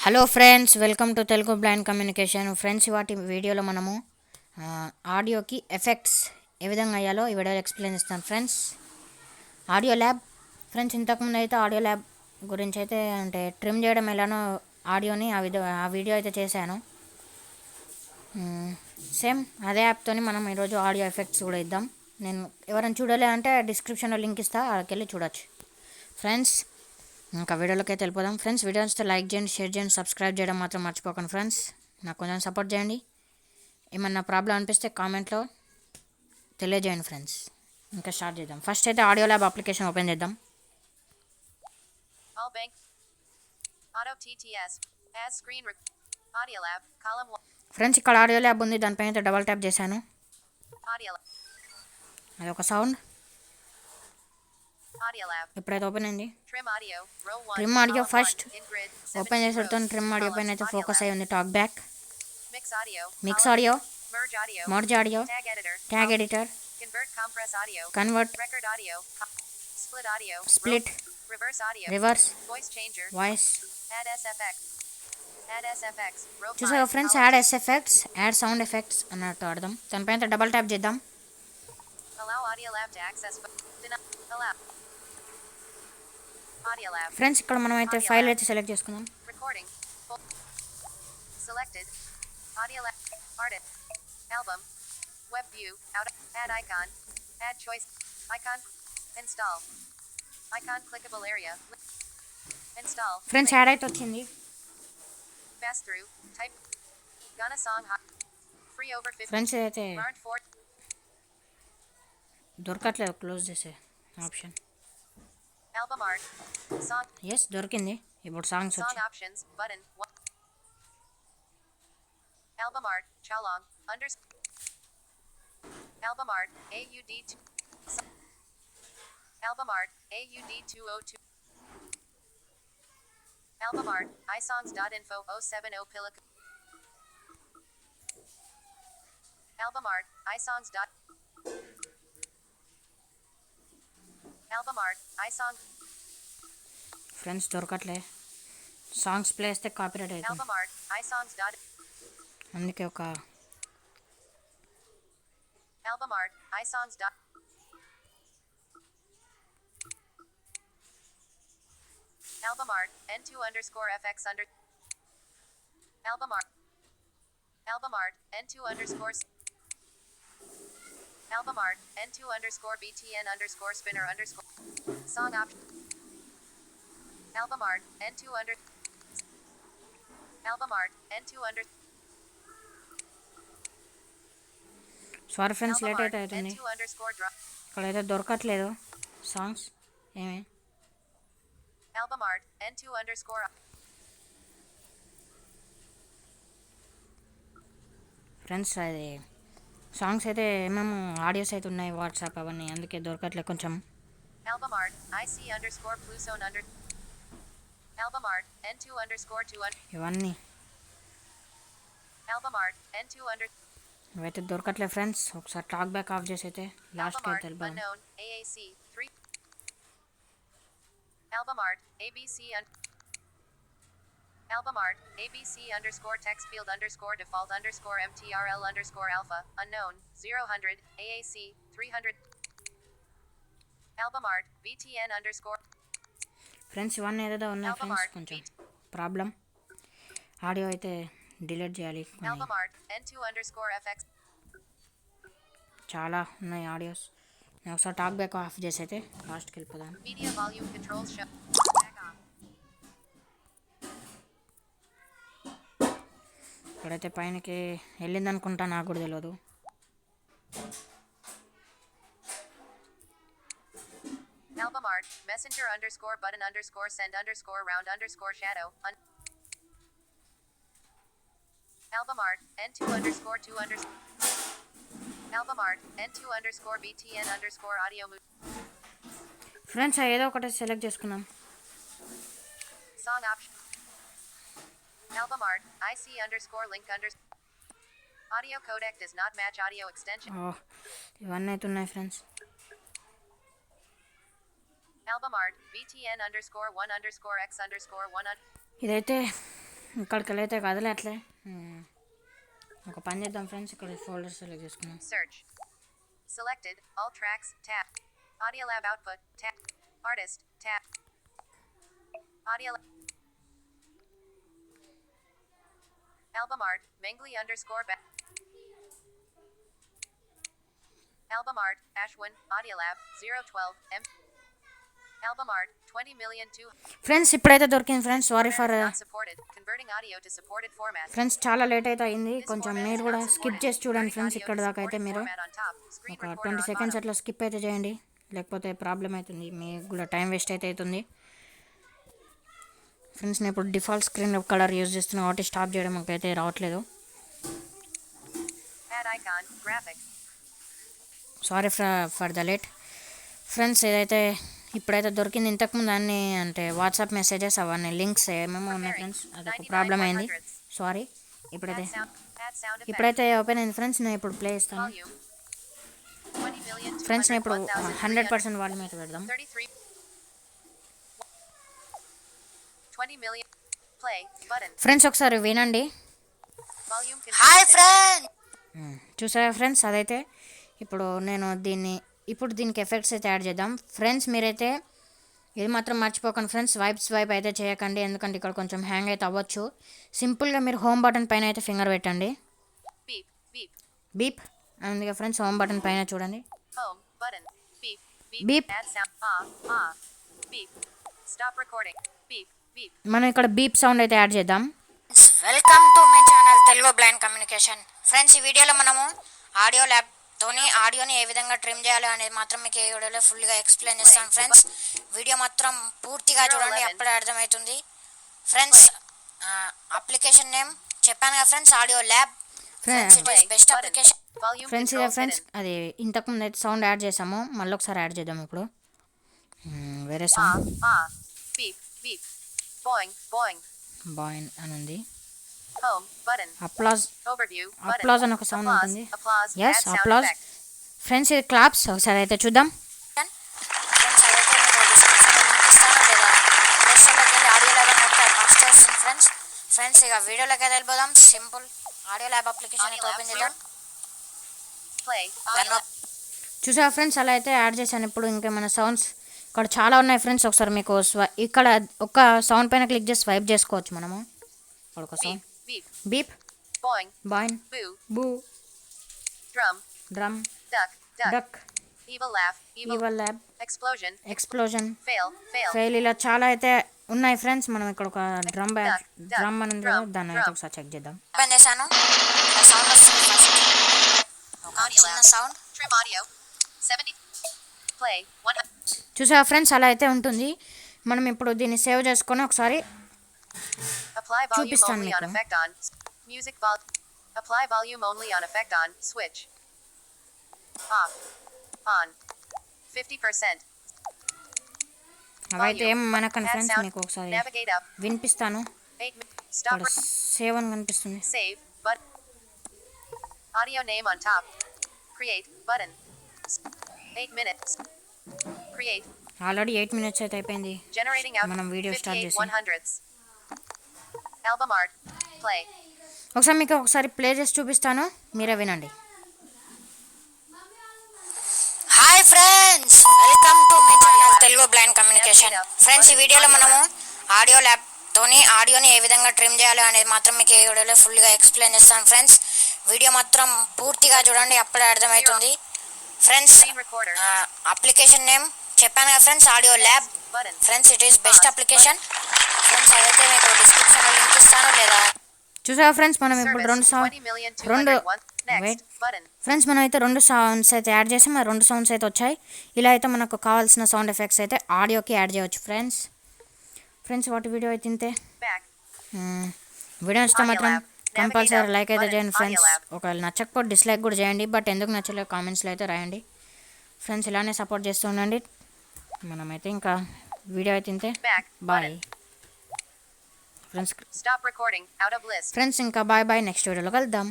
Hello friends, welcome to Telugu blind communication. Friends, వాటి వీడియోలో మనము ఆడియోకి ఎఫెక్ట్స్ ఏ విధంగా అయ్యాలో ఈ వీడియోలో ఎక్స్ప్లెయిన్ చేస్తాను ఫ్రెండ్స్. ఆడియో ల్యాబ్ ఫ్రెండ్స్, ఇంతకుముందు అయితే ఆడియో ల్యాబ్ గురించి అయితే అంటే ట్రిమ్ చేయడం ఎలానో ఆడియోని ఆ వీడియో అయితే చేశాను. సేమ్ అదే యాప్తోని మనం ఈరోజు ఆడియో ఎఫెక్ట్స్ కూడా ఇద్దాం. నేను ఎవరైనా చూడలే అంటే డిస్క్రిప్షన్లో లింక్ ఇస్తా, అక్కడికి వెళ్ళి చూడొచ్చు ఫ్రెండ్స్. ఇంకా వీడియోలోకి అయితే వెళ్ళిపోదాం ఫ్రెండ్స్. వీడియో వస్తే లైక్ చేయండి, షేర్ చేయండి, సబ్స్క్రైబ్ చేయడం మాత్రం మర్చిపోకండి ఫ్రెండ్స్. నాకు కొంచెం సపోర్ట్ చేయండి. ఏమన్నా ప్రాబ్లం అనిపిస్తే కామెంట్లో తెలియజేయండి ఫ్రెండ్స్. ఇంకా స్టార్ట్ చేద్దాం. ఫస్ట్ అయితే ఆడియో ల్యాబ్ అప్లికేషన్ ఓపెన్ చేద్దాం. ఫ్రెండ్స్, ఇక్కడ ఆడియో ల్యాబ్ ఉంది, దానిపైన అయితే డబల్ ట్యాప్ చేశాను. అది ఒక సౌండ్ ఎప్పుడైతే ఓపెన్ అయింది. ట్రిమ్ ఆడియో ఫస్ట్ ఓపెన్ చేసేటతో ట్రిమ్ ఆడియో పైన అయితే ఫోకస్ అయ్యి ఉంది. Talk back, mix audio, merge audio, tag editor, convert, split, reverse, voice. చూసారా friends, add effects, add sound effects అన్నట్టు ఆడదాం. దానిపైన డబల్ ట్యాప్ చేద్దాం. ఫ్రెండ్స్, ఇక్కడ మనం అయితే ఫైల్ అయితే సెలెక్ట్ చేసుకుందాం. ఫ్రెండ్స్, యాడ్ అయితే వచ్చింది. ఫ్రెండ్స్, అయితే దొరకట్లేదు క్లోజ్ చేసే ఆప్షన్. ఎస్, దొరికింది. ఇప్పుడు సాంగ్స్ వచ్చి ఫ్రెండ్స్ దొరకట్లే. సాంగ్స్ ప్లే చేస్తే కాపీరైట్ అవుతుంది, అందుకే ఒక సారీ ఫ్రెండ్స్, లేట్ అయితే అవుతుంది. ఇక్కడైతే దొరకట్లేదు సాంగ్స్ ఏమి. ఫ్రెండ్స్, అది సాంగ్స్ అయితే ఏమేమో ఆడియోస్ అయితే ఉన్నాయి, వాట్సాప్ అవన్నీ, అందుకే దొరకట్లేదు కొంచెం. ఇవన్నీ ఇవైతే దొరకట్లేదు ఫ్రెండ్స్. ఒకసారి టాక్ బ్యాక్ ఆఫ్ చేసి అయితే లాస్ట్కి అయితే వెళ్ళిపోదాం. ఫ్రెండ్స్, ఇవన్నీ ఏదో ఉన్నాయి ఫ్రెండ్స్, కొంచెం ప్రాబ్లం. ఆడియో అయితే డిలీట్ చేయాలి. చాలా ఉన్నాయి ఆడియోస్. నేను ఒకసారి టాక్ బ్యాక్ ఆఫ్ చేసి అయితే లాస్ట్కి వెళ్ళిపోదాం. ఇక్కడైతే పైనకి వెళ్ళింది అనుకుంటా, నాకు కూడా తెలియదు. ఫ్రెండ్స్, ఏదో ఒకటి సెలెక్ట్ చేసుకున్నాం. ఇవన్నీ అయితే ఉన్నాయి ఫ్రెండ్స్. ఇదైతే ఇక్కడికి వెళ్ళైతే కదలే అట్లే ఒక పని చేద్దాం ఫ్రెండ్స్. ఇక్కడ ఫోల్డర్ సెలెక్ట్ చేసుకున్నాం. Selected all tracks tab. Audio Lab output tab. Artist tab. Audio Album art Mengli _ Album art Ashwin Audio Lab 012 M. Album art 20,000,002. Friends ఇప్పుడైతే దొరికింది friends. Sorry for converting audio to supported format. Friends చాలా late అయితే అయింది. కొంచెం మీరు కూడా skip చేసి చూడండి ఫ్రెండ్స్. ఇక్కడ దాకా అయితే మీరు ఒక 20 సెకండ్స్ అట్లా స్కిప్ అయితే చేయండి, లేకపోతే ప్రాబ్లం అవుతుంది, మీకు కూడా టైం వేస్ట్ అయితే అవుతుంది ఫ్రెండ్స్. నేను ఇప్పుడు డిఫాల్ట్ స్క్రీన్ కలర్ యూజ్ చేస్తున్నా కాబట్టి స్టాప్ చేయడం మాకైతే రావట్లేదు. Sorry for the late friends. ఏదైతే ఇప్పుడైతే దొరికింది. ఇంతకుముందు అన్నీ అంటే వాట్సాప్ మెసేజెస్ అవన్నీ లింక్స్ ఏమేమో ఉన్నాయి ఫ్రెండ్స్. అదొక ప్రాబ్లం అయింది, సారీ. ఇప్పుడైతే ఓపెన్ అయింది ఫ్రెండ్స్. నేను ఇప్పుడు ప్లే ఇస్తాను ఫ్రెండ్స్. నేను ఇప్పుడు 100% వాల్యూమ్ అయితే పెడదాం. ఫ్రెండ్స్ ఒకసారి వినండి. Hi friends. చూసారా ఫ్రెండ్స్, అదైతే ఇప్పుడు నేను దీనికి ఎఫెక్ట్స్ అయితే యాడ్ చేద్దాం ఫ్రెండ్స్. మీరైతే ఇది మాత్రం మర్చిపోకండి ఫ్రెండ్స్, స్వైప్ అయితే చేయకండి, ఎందుకంటే ఇక్కడ కొంచెం హ్యాంగ్ అయితే అవ్వచ్చు. సింపుల్గా మీరు హోమ్ బటన్ పైన అయితే ఫింగర్ పెట్టండి. బీప్ అందుకే ఫ్రెండ్స్, హోమ్ బటన్ పైన చూడండి. బీప్ మనం ఇక్కడ బీప్ సౌండ్ అయితే యాడ్ చేద్దాం. Welcome to my channel Telugu blind communication. Friends ఈ వీడియోలో మనము ఆడియో ల్యాబ్ తోని ఆడియోని ఏ విధంగా ట్రిమ్ చేయాలో అనేది మాత్రం మీకు ఈ వీడియోలో ఫుల్గా ఎక్స్ప్లెయిన్ చేస్తాను ఫ్రెండ్స్. వీడియో మాత్రం పూర్తిగా చూడండి, అప్పుడే అర్థమవుతుంది ఫ్రెండ్స్. అప్లికేషన్ నేమ్ చెప్పాను కదా friends, audio lab best application friends. ఇదే ఫ్రెండ్స్, అది ఇంతకుముందు అయితే సౌండ్ యాడ్ చేసాము, మళ్ళీ ఒకసారి యాడ్ చేద్దాం. ఇప్పుడు వేరే సౌండ్ బాయ్ అని ఉంది. అప్లాజ్ అని ఒక సౌండ్ ఉంటుంది. Yes applause friends. ఇది క్లాప్స్ ఒకసారి అయితే చూద్దాం. ఫ్రెండ్స్ ఇక వీడియోలోకి అయితే వెళ్ళిపోదాం. సింపుల్ ఆడియో ల్యాబ్ అప్లికేషన్ అయితే ఓపెన్ చేద్దాం. చూసారా ఫ్రెండ్స్, అలా అయితే యాడ్ చేశాను. ఇప్పుడు ఇంకేమైనా సౌండ్స్ ఇక్కడ చాలా ఉన్నాయి ఫ్రెండ్స్. ఒకసారి మీకు ఇక్కడ ఒక సౌండ్ పైన క్లిక్ చేసి స్వైప్ చేసుకోవచ్చు మనము. ఇక్కడ ఒక sound beep, boing, boo, drum, duck, evil lab, explosion, fail, ఇలా చాలా అయితే ఉన్నాయి ఫ్రెండ్స్. మనం ఇక్కడ ఒక డ్రమ్ అని ఉంది, దాన్ని అయితే ఒకసారి చెక్ చేద్దాం. చూసా ఫ్రెండ్స్, అలా అయితే ఉంటుంది. మనం ఇప్పుడు దీన్ని సేవ్ చేసుకొని ఒకసారి చూపిస్తాను మీకు. Apply volume only on effect on switch off on 50%. అవైతే ఏం మనకని ఫ్రెండ్స్, మీకు ఒకసారి వినిపిస్తాను. సేవ్ అని కనిపిస్తుంది. Save but audio name on top. Create button. 8 minutes. Create. Already 8 minutes అయితే అయిపోయింది. మనం వీడియో స్టార్ట్ చేసి album art play. ఒకసారి మీకు ఒకసారి ప్లే చేసి చూపిస్తాను, మీరే వినండి. Hi friends, welcome to my channel Telugu blind communication. Friends ఈ వీడియోలో మనము ఆడియో ల్యాబ్ తోని ఆడియోని ఏ విధంగా ట్రిమ్ చేయాలో అనేది మాత్రం మీకు ఈ వీడియోలో ఫుల్గా ఎక్స్ప్లెయిన్ చేస్తాను ఫ్రెండ్స్. వీడియో మాత్రం పూర్తిగా చూడండి, అప్పుడే అర్థమవుతుంది ఫ్రెండ్స్. అప్లికేషన్ నేమ్ చెప్పాను కదా friends, audio lab friends. It is best application friends. అదైతే మీకు డిస్క్రిప్షన్లో లింక్ ఇస్తాను లేదా. చూసారా ఫ్రెండ్స్, మనం ఇప్పుడు రెండు ఫ్రెండ్స్ మనం అయితే 2 సౌండ్స్ అయితే యాడ్ చేసి మరి 2 సౌండ్స్ అయితే వచ్చాయి. ఇలా అయితే మనకు కావాల్సిన సౌండ్ ఎఫెక్ట్స్ అయితే ఆడియోకి యాడ్ చేయవచ్చు ఫ్రెండ్స్. వాటి వీడియో అయితే ఇంతే. వీడియో ఇస్తే మాత్రం కంపల్సరీ లైక్ అయితే చేయండి ఫ్రెండ్స్. ఒకవేళ నచ్చకపోతే డిస్లైక్ కూడా చేయండి, బట్ ఎందుకు నచ్చలేదు కామెంట్స్లో అయితే రాయండి ఫ్రెండ్స్. ఇలానే సపోర్ట్ చేస్తూ ఉండండి. మనమైతే ఇంకా వీడియో అయితే ఇంతే. Bye friends. ఇంకా బాయ్ నెక్స్ట్ వీడియోలో కలుద్దాం.